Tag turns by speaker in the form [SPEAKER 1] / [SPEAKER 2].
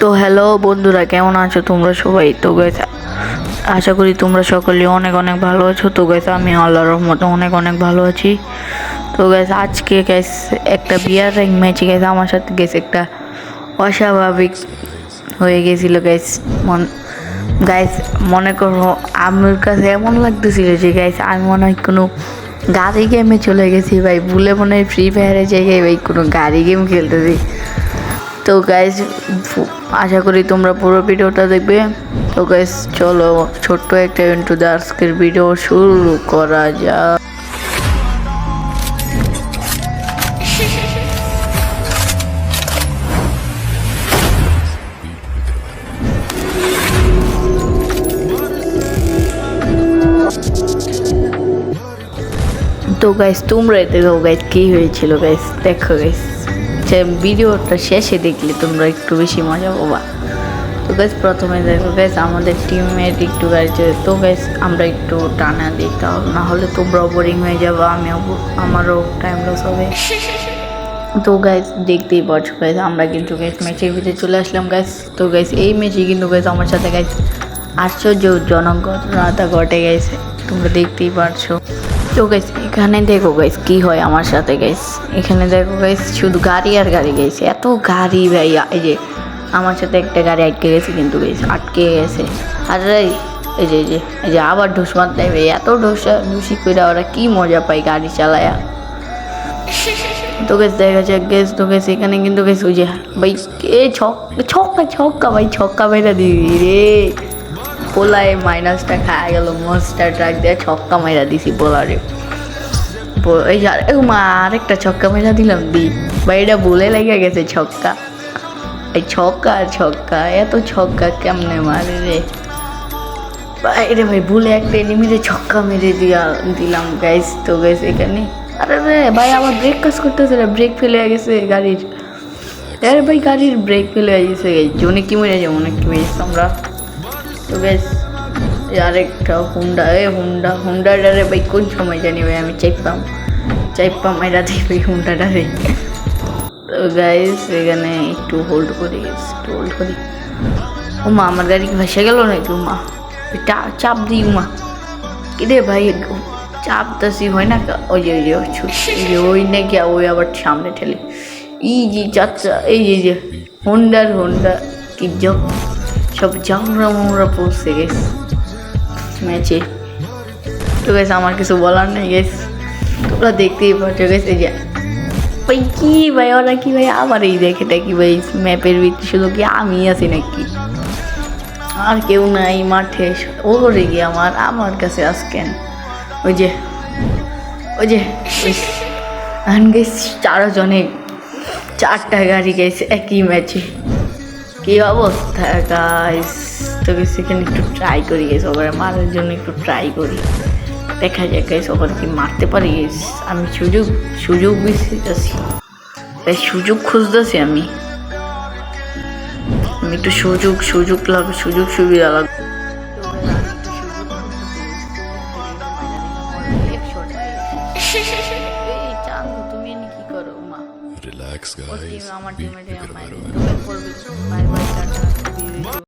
[SPEAKER 1] তো হ্যালো বন্ধুরা, কেমন আছো তোমরা সবাই? তো গাইস, আশা করি তোমরা সকলে অনেক অনেক ভালো আছো। তো গাইস, আমি আল্লাহর রহমতে অনেক অনেক ভালো আছি। তো গাইস, আজকে গাইস একটা বিয়ার র্যাঙ্ক ম্যাচে গাইস আমার সাথে গাইস একটা অস্বাভাবিক হয়ে গেছিলো গাইস। গাইস মনে করো আমার কাছে এমন লাগতেছিল যে গাইস আমি মনে হয় কোনো গাড়ি গেমে চলে গেছি ভাই, ভুলে মনে হয় ফ্রি ফায়ারের জায়গায় ভাই কোনো গাড়ি গেম খেলতেছি। তো গাইস, আশা করি তোমরা পুরো ভিডিওটা দেখবে। তো গাইস চলো ছোট্ট একটা ইন্ট্রো দিয়ে আজকের ভিডিও শুরু করা যাক। তো গাইস তোমরাই দেখো গাইস কি হয়েছিল। গাইস দেখো গাইস, ভিডিওটা শেষে দেখলে তোমরা একটু বেশি মজা পাবা। তো গাইস প্রথমে দেখো গাইস আমাদের টিমমেট একটু গাইছে। তো গাইস আমরা একটু টানা দিই, না হলে তোমরাও বোরিং হয়ে যাবে, আমারও টাইম লস হবে। তো গাইস দেখতেই পাচ্ছ গাইস আমরা কিন্তু গাইস ম্যাচের ভিতরে চলে আসলাম গাইস। তো গাইস এই ম্যাচে কিন্তু গাইস আমার সাথে গাইস আশ্চর্যজনক ঘটনাটা ঘটে গেছে, তোমরা দেখতেই পারছো। তো গাইস এখানে দেখো গাইস কি হয় আমার সাথে গাইস। এখানে দেখো গাইস শুধু গাড়ি আর গাড়ি গাইছে, এত গাড়ি ভাই। এই যে আমার সাথে একটা গাড়ি আটকে গেছে, কিন্তু গাইস আটকে গেছে। আর এই যে আবার ঢুস মারতে ভাই, এত ঢুসি করে ওরা কি মজা পায় গাড়ি চালায়া। তো গাইস দেখা যাক গাইস। তো গাইস এখানে কিন্তু গাইস ওই যে ভাই ছক্কা ভাই, ছক্কা মেরা দিবি রে। পোলায় মাইনাসটা খাওয়া গেল, মস্টার ট্রাক দিয়ে ছক্কা মেরা দিছি পোলারে। এই মা আরেকটা ছক্কা মেরা দিলাম ভাই, এটা বলে লেগে গেছে ছক্কা। এই ছক্কা এত ছক্কা কেমনে মারে রে ভাই রে ভাই, ভুলে একটা এনিমিতে ছক্কা মেরে দিলাম গাইস। তো গাইস এখানে আরে রে ভাই আমার ব্রেক কাজ করতেছে না, ব্রেক ফেলে গেছে গাড়ির। আরে ভাই গাড়ির ব্রেক ফেলে গেছে গাইস, অনেক কি মেরে যাবো, অনেক কি মেরেছি আমরা। তো গাইস আরেকটা হুন্ডাটারে ভাই কোন সময় জানি ভাই আমি চাইপাম এরা দিই ভাই হুন্ডাটারে। তো গাইস এখানে একটু হোল্ড করি। উমা আমার গাড়ি কি ভেসে গেল নাকি? উমা চাপ দিই, উমা কি রে ভাই চাপ দাসি হয় না। ওই যে ওই নাকি ওই আবার সামনে ঠেলে এই যে চাচা, এই যে হোন্ডা কি সব জামরা পড়ছে গেছে ম্যাচে। তো গেছে আমার কিছু বলার নেই গেছে, তোমরা দেখতেই পাচ্ছ গেছে। এই যে ভাই কি ভাই ওরা কি ভাই আবার এই দেখেটা কি ভাই ম্যাপের ভিতরে শুধু কি আমি আছি নাকি? আর কেউ নাই মাঠে। ওরে গিয়ে আমার কাছে আসকেন। ওই যে চারজনে 4টা গাড়ি গেছে একই ম্যাচে, কি অবস্থা গাইস। তো সেখানে একটু ট্রাই করি গেছে, ওখানে মারার জন্য একটু ট্রাই করি, দেখা যায় গাইস ওখানে কি মারতে পারি। আমি সুযোগ বুঝতেছি ভাই, সুযোগ খুঁজতেছি আমি একটু সুযোগ সুবিধা লাগবে। তুমি কি করো মা?
[SPEAKER 2] Relax guys,
[SPEAKER 1] আমার টিমে